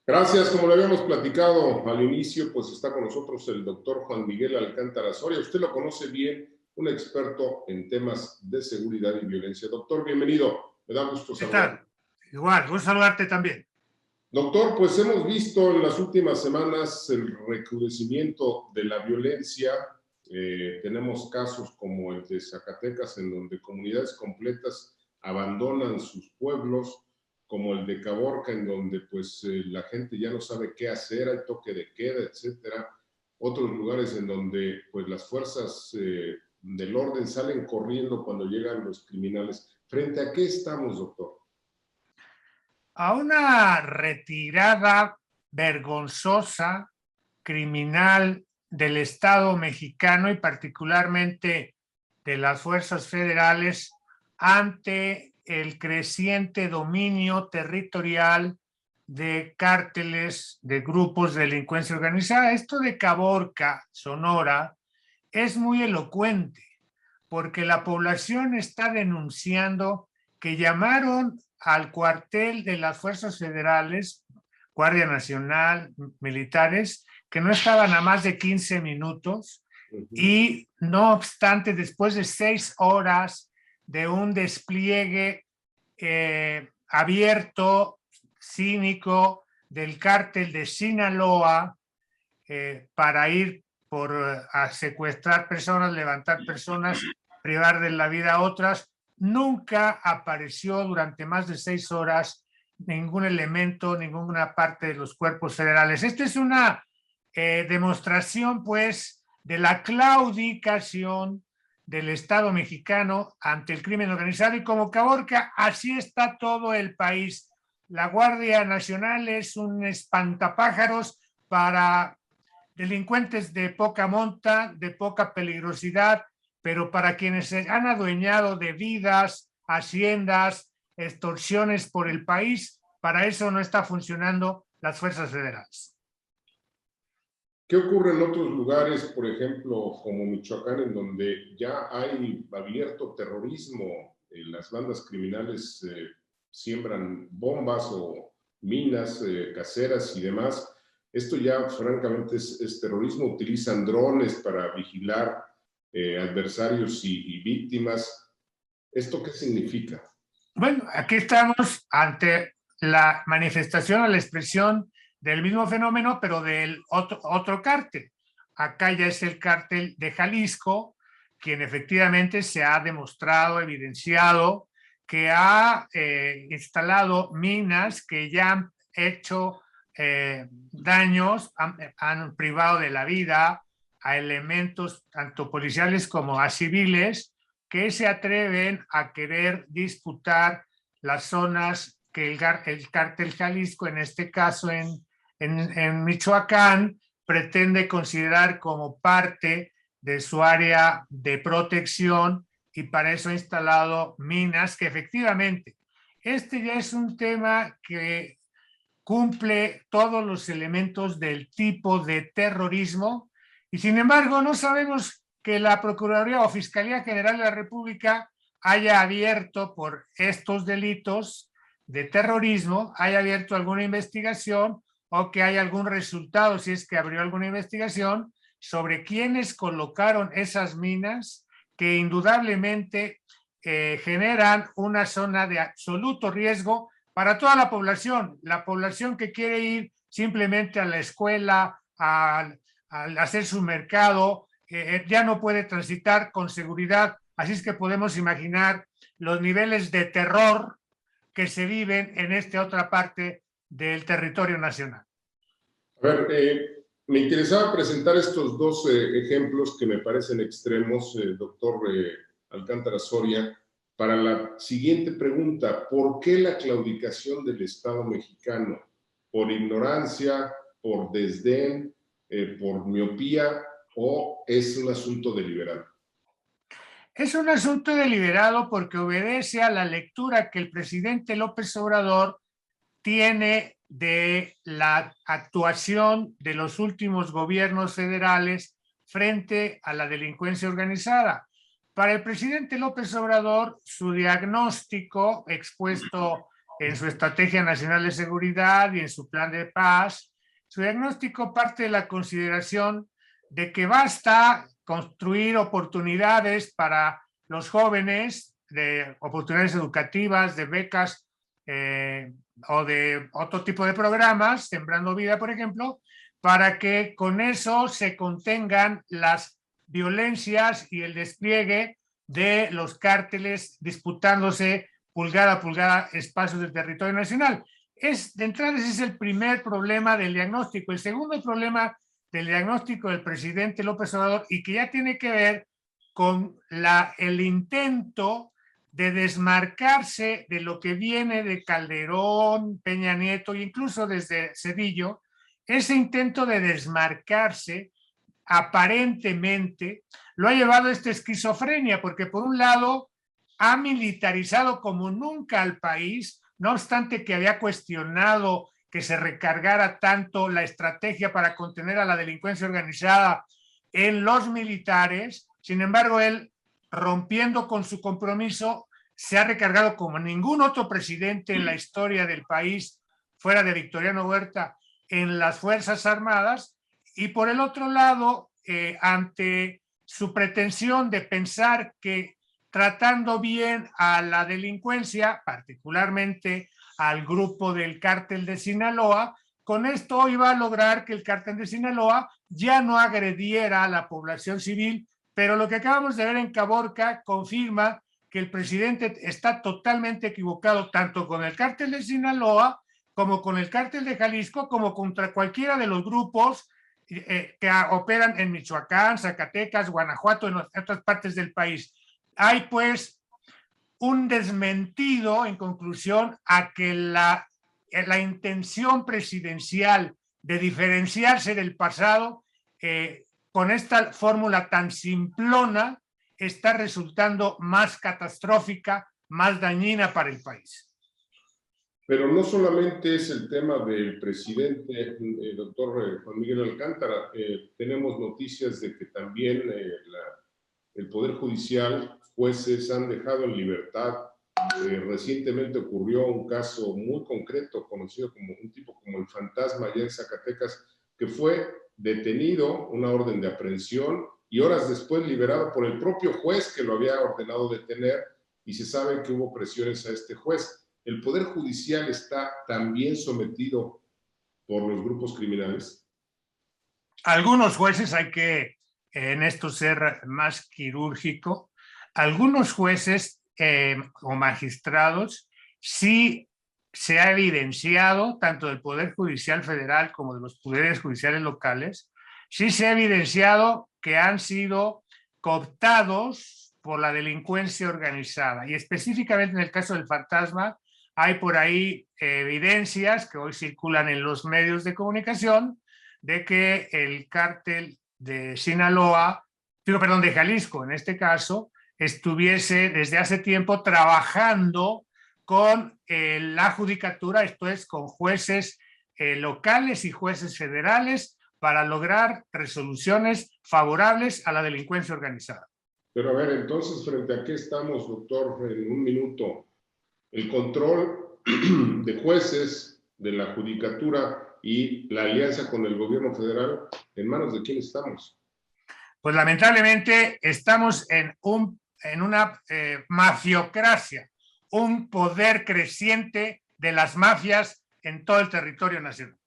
Gracias, como lo habíamos platicado al inicio, pues está con nosotros el doctor Juan Miguel Alcántara Soria. Usted lo conoce bien, un experto en temas de seguridad y violencia. Doctor, bienvenido. Me da gusto ¿Qué saludarlo. tal? Igual, gusto saludarte también. Doctor, pues hemos visto en las últimas semanas el recrudecimiento de la violencia. Tenemos casos como el de Zacatecas, en donde comunidades completas abandonan sus pueblos, como el de Caborca, en donde pues la gente ya no sabe qué hacer, hay toque de queda, etcétera. Otros lugares en donde pues las fuerzas del orden salen corriendo cuando llegan los criminales. ¿Frente a qué estamos, doctor? A una retirada vergonzosa, criminal del Estado mexicano y particularmente de las fuerzas federales ante el creciente dominio territorial de cárteles, de grupos de delincuencia organizada. Esto de Caborca, Sonora, es muy elocuente porque la población está denunciando que llamaron al cuartel de las fuerzas federales, Guardia Nacional, militares, que no estaban a más de 15 minutos y no obstante, después de 6 horas de un despliegue abierto, cínico, del cártel de Sinaloa para ir a secuestrar personas, levantar personas, privar de la vida a otras. Nunca apareció durante más de 6 horas ningún elemento, ninguna parte de los cuerpos federales. Esta es una demostración, pues, de la claudicación del Estado mexicano ante el crimen organizado, y como Caborca, así está todo el país. La Guardia Nacional es un espantapájaros para delincuentes de poca monta, de poca peligrosidad, pero para quienes se han adueñado de vidas, haciendas, extorsiones por el país, para eso no está funcionando las fuerzas federales. ¿Qué ocurre en otros lugares, por ejemplo, como Michoacán, en donde ya hay abierto terrorismo? Las bandas criminales siembran bombas o minas caseras y demás. Esto ya francamente es terrorismo. Utilizan drones para vigilar adversarios y víctimas. ¿Esto qué significa? Bueno, aquí estamos ante la manifestación o la expresión del mismo fenómeno, pero del otro cártel. Acá ya es el cártel de Jalisco, quien efectivamente se ha demostrado, evidenciado, que ha instalado minas que ya han hecho daños, han privado de la vida a elementos tanto policiales como a civiles, que se atreven a querer disputar las zonas que el cártel Jalisco, en este caso en Michoacán, pretende considerar como parte de su área de protección, y para eso ha instalado minas que efectivamente, este ya es un tema que cumple todos los elementos del tipo de terrorismo, y sin embargo no sabemos que la Procuraduría o Fiscalía General de la República haya abierto por estos delitos de terrorismo, haya abierto alguna investigación o que haya algún resultado, si es que abrió alguna investigación, sobre quiénes colocaron esas minas que indudablemente generan una zona de absoluto riesgo para toda la población que quiere ir simplemente a la escuela, a hacer su mercado, ya no puede transitar con seguridad. Así es que podemos imaginar los niveles de terror que se viven en esta otra parte del territorio nacional. A ver, me interesaba presentar estos dos ejemplos que me parecen extremos, doctor Alcántara Soria, para la siguiente pregunta: ¿por qué la claudicación del Estado mexicano? ¿Por ignorancia, por desdén, por miopía, o es un asunto deliberado? Es un asunto deliberado porque obedece a la lectura que el presidente López Obrador tiene de la actuación de los últimos gobiernos federales frente a la delincuencia organizada. Para el presidente López Obrador, su diagnóstico expuesto en su Estrategia Nacional de Seguridad y en su Plan de Paz. Su diagnóstico parte de la consideración de que basta construir oportunidades para los jóvenes, de oportunidades educativas, de becas o de otro tipo de programas, Sembrando Vida, por ejemplo, para que con eso se contengan las violencias y el despliegue de los cárteles disputándose pulgada a pulgada espacios del territorio nacional. De entrada, ese es el primer problema del diagnóstico. El segundo problema del diagnóstico del presidente López Obrador, y que ya tiene que ver con el intento de desmarcarse de lo que viene de Calderón, Peña Nieto e incluso desde Zedillo, ese intento de desmarcarse aparentemente lo ha llevado a esta esquizofrenia, porque por un lado ha militarizado como nunca al país, no obstante que había cuestionado que se recargara tanto la estrategia para contener a la delincuencia organizada en los militares. Sin embargo, él, rompiendo con su compromiso, se ha recargado como ningún otro presidente en la historia del país, fuera de Victoriano Huerta, en las Fuerzas Armadas. Y por el otro lado, ante su pretensión de pensar que tratando bien a la delincuencia, particularmente al grupo del cártel de Sinaloa, con esto iba a lograr que el cártel de Sinaloa ya no agrediera a la población civil, pero lo que acabamos de ver en Caborca confirma que el presidente está totalmente equivocado tanto con el cártel de Sinaloa como con el cártel de Jalisco, como contra cualquiera de los grupos que operan en Michoacán, Zacatecas, Guanajuato, en otras partes del país. Hay pues un desmentido, en conclusión, a que la intención presidencial de diferenciarse del pasado con esta fórmula tan simplona está resultando más catastrófica, más dañina para el país. Pero no solamente es el tema del presidente, doctor Juan Miguel Alcántara, tenemos noticias de que también el Poder Judicial, jueces han dejado en libertad. Recientemente ocurrió un caso muy concreto, conocido como un tipo como el Fantasma allá en Zacatecas, que fue detenido, una orden de aprehensión, y horas después liberado por el propio juez que lo había ordenado detener, y se sabe que hubo presiones a este juez. ¿El Poder Judicial está también sometido por los grupos criminales? Algunos jueces, hay que en esto ser más quirúrgico, algunos jueces o magistrados sí se ha evidenciado, tanto del Poder Judicial Federal como de los poderes judiciales locales, sí se ha evidenciado que han sido cooptados por la delincuencia organizada, y específicamente en el caso del Fantasma hay por ahí evidencias que hoy circulan en los medios de comunicación de que el cártel de Sinaloa, perdón, de Jalisco en este caso, estuviese desde hace tiempo trabajando con la judicatura, esto es, con jueces locales y jueces federales para lograr resoluciones favorables a la delincuencia organizada. Pero a ver, entonces, ¿frente a qué estamos, doctor, en un minuto? El control de jueces, de la judicatura y la alianza con el gobierno federal, ¿en manos de quién estamos? Pues lamentablemente estamos en una mafiocracia, un poder creciente de las mafias en todo el territorio nacional.